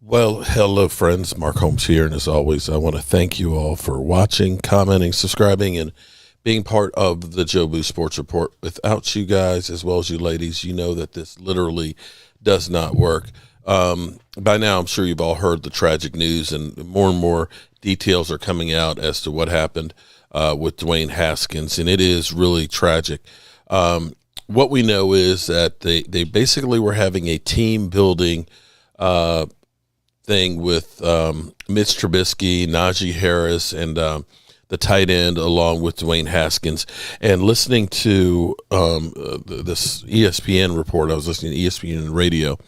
Well, hello, friends. Mark Holmes here. And as always, I want to thank you all for watching, commenting, subscribing, and being part of the Joe Boo Sports Report. Without you guys, as well as you ladies, you know that this literally does not work. By now, I'm sure you've all heard the tragic news, and more details are coming out as to what happened with Dwayne Haskins, and it is really tragic. What we know is that they basically were having a team building thing with Mitch Trubisky, Najee Harris, and the tight end, along with Dwayne Haskins. And listening to this ESPN report, I was listening to ESPN radio,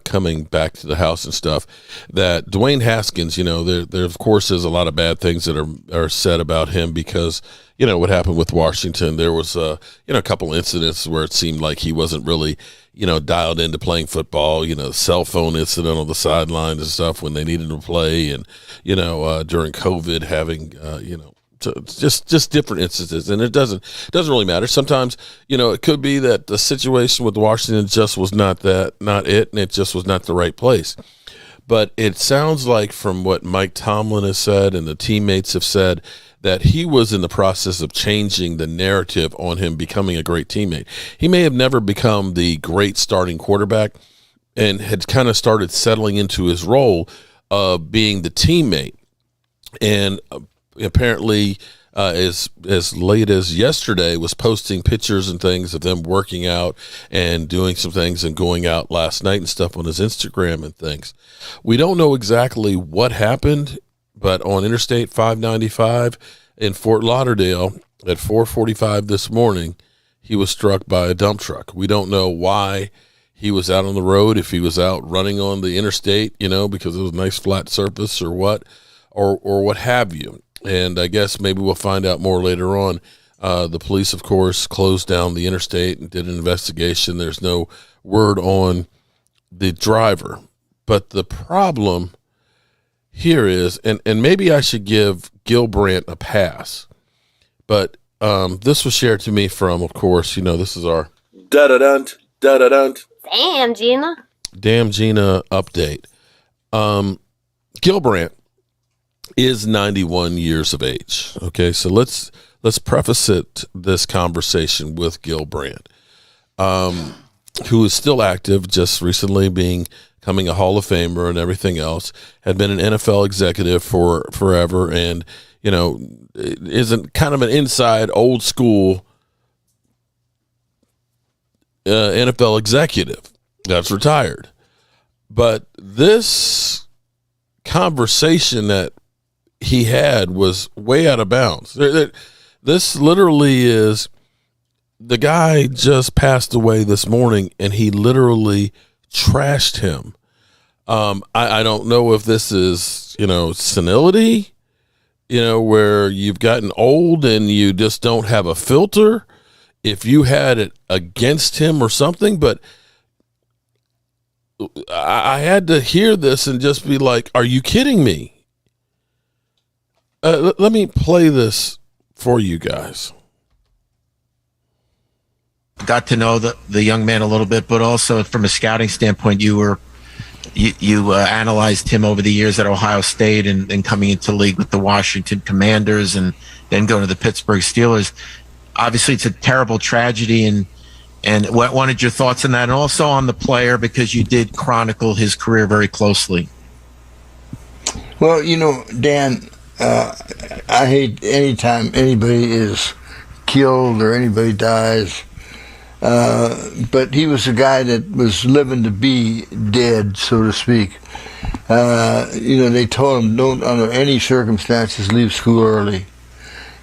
coming back to the house and stuff, that Dwayne Haskins, there of course is a lot of bad things that are said about him because, what happened with Washington. There was, a couple incidents where it seemed like he wasn't really, dialed into playing football, cell phone incident on the sidelines and stuff when they needed to play. And, during COVID having, just different instances. And it doesn't really matter. Sometimes, it could be that the situation with Washington just was not it, and it just was not the right place. But it sounds like from what Mike Tomlin has said and the teammates have said that he was in the process of changing the narrative on him becoming a great teammate. He may have never become the great starting quarterback and had kind of started settling into his role of being the teammate. And apparently, as late as yesterday, was posting pictures and things of them working out and doing some things and going out last night and stuff on his Instagram and things. We don't know exactly what happened, but on Interstate 595 in Fort Lauderdale at 4:45 this morning, he was struck by a dump truck. We don't know why he was out on the road, if he was out running on the interstate, because it was a nice flat surface or what have you. And I guess maybe we'll find out more later on. The police, of course, closed down the interstate and did an investigation. There's no word on the driver. But the problem here is, and maybe I should give Gil Brant a pass, but this was shared to me from, of course, this is our da-da-dunt, da-da-dunt. Damn Gina update. Gil Brant is 91 years of age. Okay, so let's preface this conversation with Gil Brant, who is still active, just recently becoming a Hall of Famer and everything else, had been an NFL executive for forever, and isn't kind of an inside old school NFL executive that's retired. But this conversation that he had was way out of bounds. This literally is, the guy just passed away this morning and he literally trashed him. I don't know if this is, senility, where you've gotten old and you just don't have a filter, if you had it against him or something, but I had to hear this and just be like, are you kidding me? Let me play this for you guys. Got to know the young man a little bit, but also from a scouting standpoint, you analyzed him over the years at Ohio State and coming into the league with the Washington Commanders and then going to the Pittsburgh Steelers. Obviously, it's a terrible tragedy, and what wanted your thoughts on that, and also on the player, because you did chronicle his career very closely. Well, Dan, I hate anytime anybody is killed or anybody dies. But he was a guy that was living to be dead, so to speak. They told him, don't under any circumstances leave school early.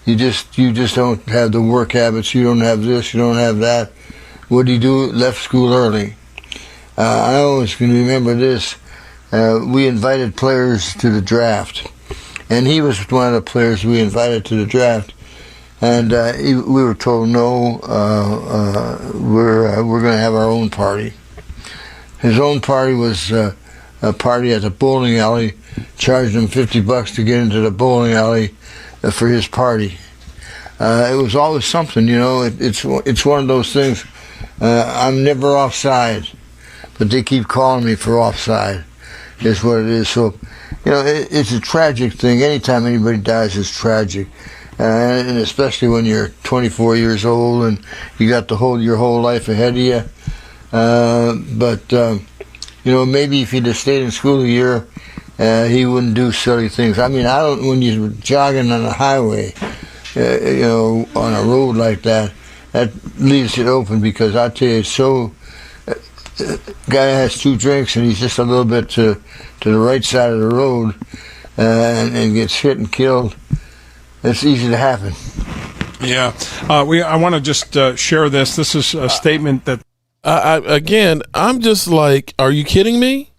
You just don't have the work habits. You don't have this. You don't have that. What did he do? Left school early. I always can remember this. We invited players to the draft, and he was one of the players we invited to the draft. And we were told, no, we're going to have our own party. His own party was a party at the bowling alley, charged him $50 to get into the bowling alley for his party. It was always something, It's one of those things. I'm never offside, but they keep calling me for offside. is what it is. So, it's a tragic thing. Anytime anybody dies, it's tragic. And especially when you're 24 years old and you got your whole life ahead of you. But maybe if he'd have stayed in school a year, he wouldn't do silly things. I mean, when you're jogging on a highway, on a road like that, that leaves it open, because I tell you, it's so. Guy has 2 drinks and he's just a little bit to the right side of the road, and gets hit and killed. It's easy to happen. Yeah, I want to just share this. This is a statement that. I'm just like, are you kidding me?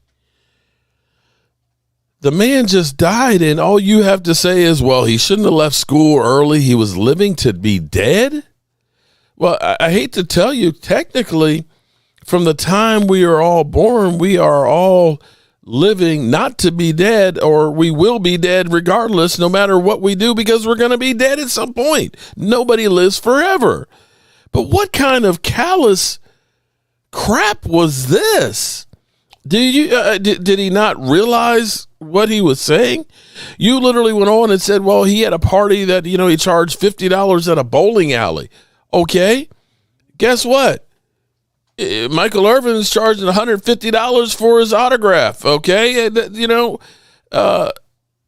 The man just died, and all you have to say is, well, he shouldn't have left school early. He was living to be dead. Well, I hate to tell you, technically, from the time we are all born, we are all living not to be dead, or we will be dead regardless, no matter what we do, because we're going to be dead at some point. Nobody lives forever. But what kind of callous crap was this? Did he not realize what he was saying? You literally went on and said, well, he had a party that, he charged $50 at a bowling alley. Okay. Guess what? Michael Irvin's charging $150 for his autograph. Okay.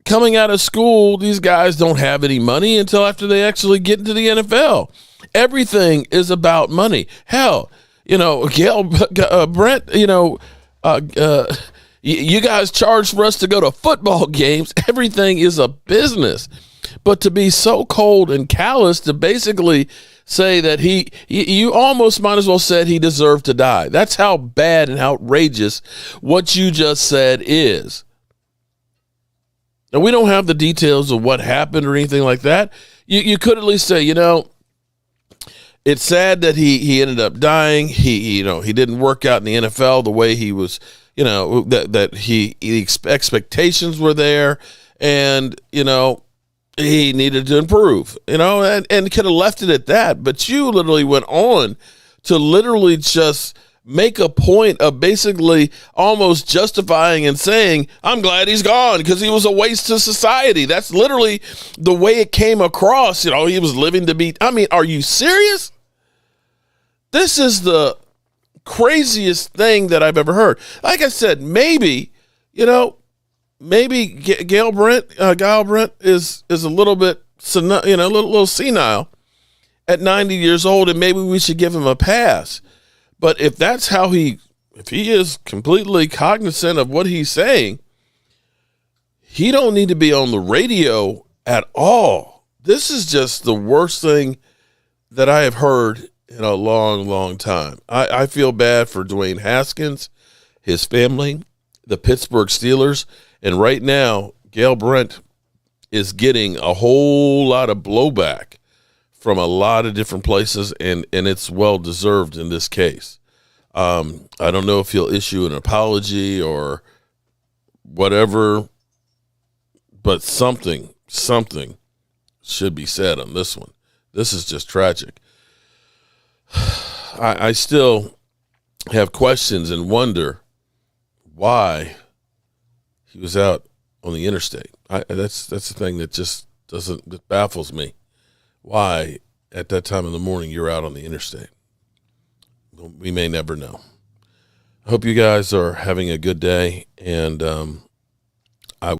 Coming out of school, these guys don't have any money until after they actually get into the NFL. Everything is about money. Hell, Gil Brant, you guys charge for us to go to football games. Everything is a business. But to be so cold and callous to basically say that you almost might as well said he deserved to die. That's how bad and outrageous what you just said is. Now, we don't have the details of what happened or anything like that. You could at least say, it's sad that he ended up dying. He didn't work out in the NFL the way he was, that expectations were there, and, he needed to improve, and could have left it at that. But you literally went on to literally just make a point of basically almost justifying and saying, I'm glad he's gone because he was a waste to society. That's literally the way it came across. He was living to be. I mean, are you serious? This is the craziest thing that I've ever heard. Like I said, maybe Gil Brant is a little bit, a little senile at 90 years old, and maybe we should give him a pass. But if that's how if he is completely cognizant of what he's saying, he don't need to be on the radio at all. This is just the worst thing that I have heard in a long, long time. I feel bad for Dwayne Haskins, his family, the Pittsburgh Steelers, and right now, Gil Brant is getting a whole lot of blowback from a lot of different places, and it's well-deserved in this case. I don't know if he'll issue an apology or whatever, but something should be said on this one. This is just tragic. I still have questions and wonder why he was out on the interstate. That's the thing that just that baffles me. Why at that time in the morning you're out on the interstate? We may never know. I hope you guys are having a good day, and